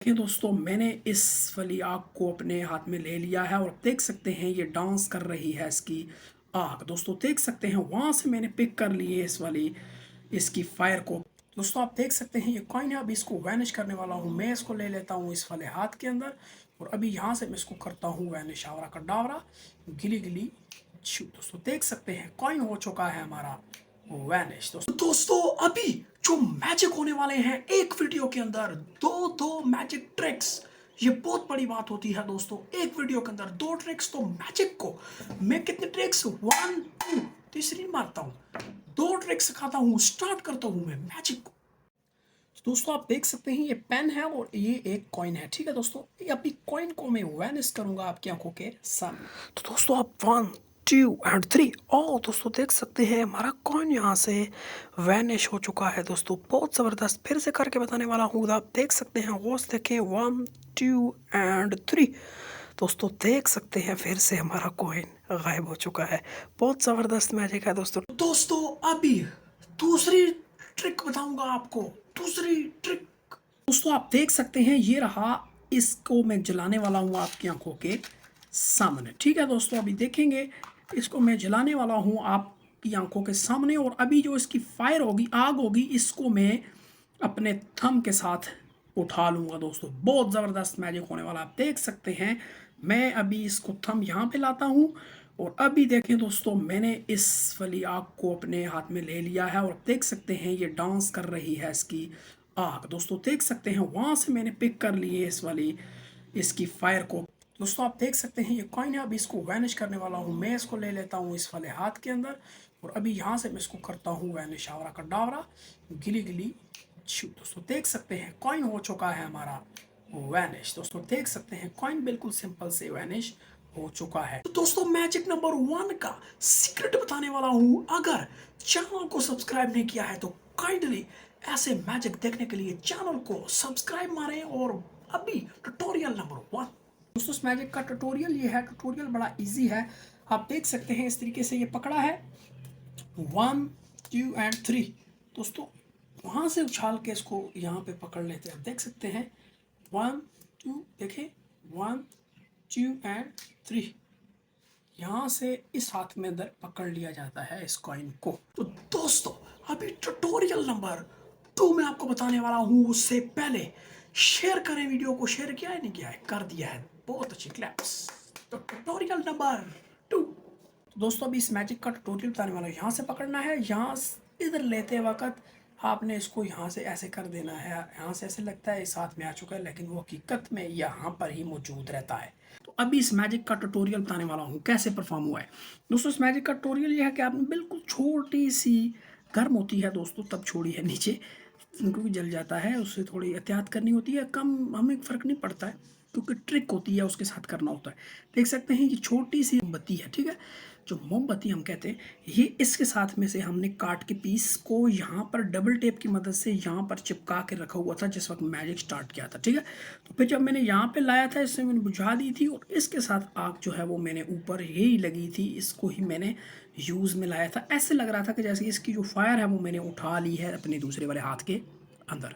देखिए दोस्तों, मैंने इस वाली आग को अपने हाथ में ले लिया है और देख सकते हैं ये डांस कर रही है इसकी आग। दोस्तों देख सकते हैं वहां से मैंने पिक कर ली है इस वाली इसकी फायर को। दोस्तों आप देख सकते हैं ये कॉइन है, अभी इसको वैनिश करने वाला हूँ। मैं इसको ले लेता हूँ इस वाले हाथ के अंदर और अभी यहाँ से मैं इसको करता हूँ वैनिश, आवरा का डावरा, गिली गिली छू। दोस्तों देख सकते हैं कॉइन हो चुका है हमारा वैनिश। दोस्तों अभी जो मैजिक होने वाले हैं एक वीडियो के अंदर, दो दो मैजिक ट्रिक्स। ये बहुत बड़ी बात होती है दोस्तों, एक वीडियो के अंदर दो ट्रिक्स। तो मैजिक को मैं कितने ट्रिक्स, 1 2 तीसरी मारता हूँ, दो ट्रिक्स सिखाता हूँ, स्टार्ट करता हूँ मैं मैजिक को। तो दोस्तों आप देख सकते हैं ये पेन है और ये एक कॉइन है। ठीक है दोस्तों, ये अभी कॉइन को मैं वैनिश करूंगा आपकी आंखों के सामने। तो दोस्तों आप 1 2 एंड 3, ओ दोस्तों देख सकते हैं हमारा कॉइन यहाँ से वैनिश हो चुका है। दोस्तों बहुत ज़बरदस्त, फिर से करके बताने वाला हूँ। आप देख सकते हैं, गौर से देखें, 1 2 एंड 3। दोस्तों देख सकते हैं फिर से हमारा कॉइन गायब हो चुका है। बहुत ज़बरदस्त मैजिक है दोस्तों। दोस्तों अभी दूसरी ट्रिक बताऊंगा आपको, दूसरी ट्रिक। दोस्तों आप देख सकते हैं ये रहा, इसको मैं जलाने वाला हूँ आपकी आंखों के सामने। ठीक है दोस्तों, अभी देखेंगे इसको मैं जलाने वाला हूँ आपकी आंखों के सामने और अभी जो इसकी फायर होगी, आग होगी, इसको मैं अपने थंब के साथ उठा लूंगा। दोस्तों बहुत ज़बरदस्त मैजिक होने वाला, आप देख सकते हैं। मैं अभी इसको थंब यहाँ पे लाता हूँ और अभी देखें दोस्तों, मैंने इस वाली आग को अपने हाथ में ले लिया है और देख सकते हैं ये डांस कर रही है इसकी आग। दोस्तों देख सकते हैं वहां से मैंने पिक कर ली है इस वाली इसकी फायर को। दोस्तों आप देख सकते हैं ये कॉइन है, अभी इसको वैनिश करने वाला हूँ। मैं इसको ले लेता हूँ इस वाले हाथ के अंदर और अभी यहाँ से मैं इसको करता हूँ वैनिश, आवरा का डावरा, गिली गिली छू। दोस्तों देख सकते हैं कॉइन हो चुका है हमारा वैनिश। दोस्तों देख सकते हैं कॉइन बिल्कुल सिंपल से वैनिश हो चुका है। तो दोस्तों मैजिक नंबर 1 का सीक्रेट बताने वाला हूँ। अगर चैनल को सब्सक्राइब नहीं किया है तो काइंडली ऐसे मैजिक देखने के लिए चैनल को सब्सक्राइब मारें। और अभी ट्यूटोरियल नंबर 1। दोस्तों इस मैजिक का ट्यूटोरियल ये है, ट्यूटोरियल बड़ा इजी है। आप देख सकते हैं इस तरीके से ये पकड़ा है, 1 2 एंड 3। दोस्तों वहां से उछाल के इसको यहाँ पे पकड़ लेते हैं, देख सकते हैं 1 2, देखें 1 2 एंड 3। यहाँ से इस हाथ में अंदर पकड़ लिया जाता है इस कॉइन को। तो दोस्तों अभी ट्यूटोरियल नंबर 2 में आपको बताने वाला हूँ। उससे पहले शेयर करें वीडियो को, शेयर किया है नहीं किया है, कर दिया है, बहुत अच्छी क्लैप्स। तो ट्यूटोरियल नंबर 2। तो दोस्तों अभी इस मैजिक का ट्यूटोरियल बताने वाला हूँ। यहाँ से पकड़ना है, यहाँ इधर लेते वक्त आपने इसको यहाँ से ऐसे कर देना है। यहाँ से ऐसे लगता है इस हाथ में आ चुका है, लेकिन वो हकीकत में यहाँ पर ही मौजूद रहता है। तो अभी इस मैजिक का ट्यूटोरियल बताने वाला हूँ कैसे परफॉर्म हुआ है। दोस्तों इस मैजिक का ट्यूटोरियल ये है कि आपने बिल्कुल छोटी सी, गर्म होती है दोस्तों तब छोड़ी है नीचे, क्योंकि जल जाता है, उससे थोड़ी एहतियात करनी होती है। कम हमें फ़र्क नहीं पड़ता है क्योंकि ट्रिक होती है, उसके साथ करना होता है। देख सकते हैं ये छोटी सी मोमबत्ती है, ठीक है, जो मोमबत्ती हम कहते हैं, ये इसके साथ में से हमने काट के पीस को यहाँ पर डबल टेप की मदद से यहाँ पर चिपका के रखा हुआ था जिस वक्त मैजिक स्टार्ट किया था। ठीक है, तो फिर जब मैंने यहाँ पे लाया था, इससे मैंने बुझा दी थी और इसके साथ आग जो है वो मैंने ऊपर यही लगी थी, इसको ही मैंने यूज़ में लाया था। ऐसे लग रहा था कि जैसे इसकी जो फायर है वो मैंने उठा ली है अपने दूसरे वाले हाथ के अंदर।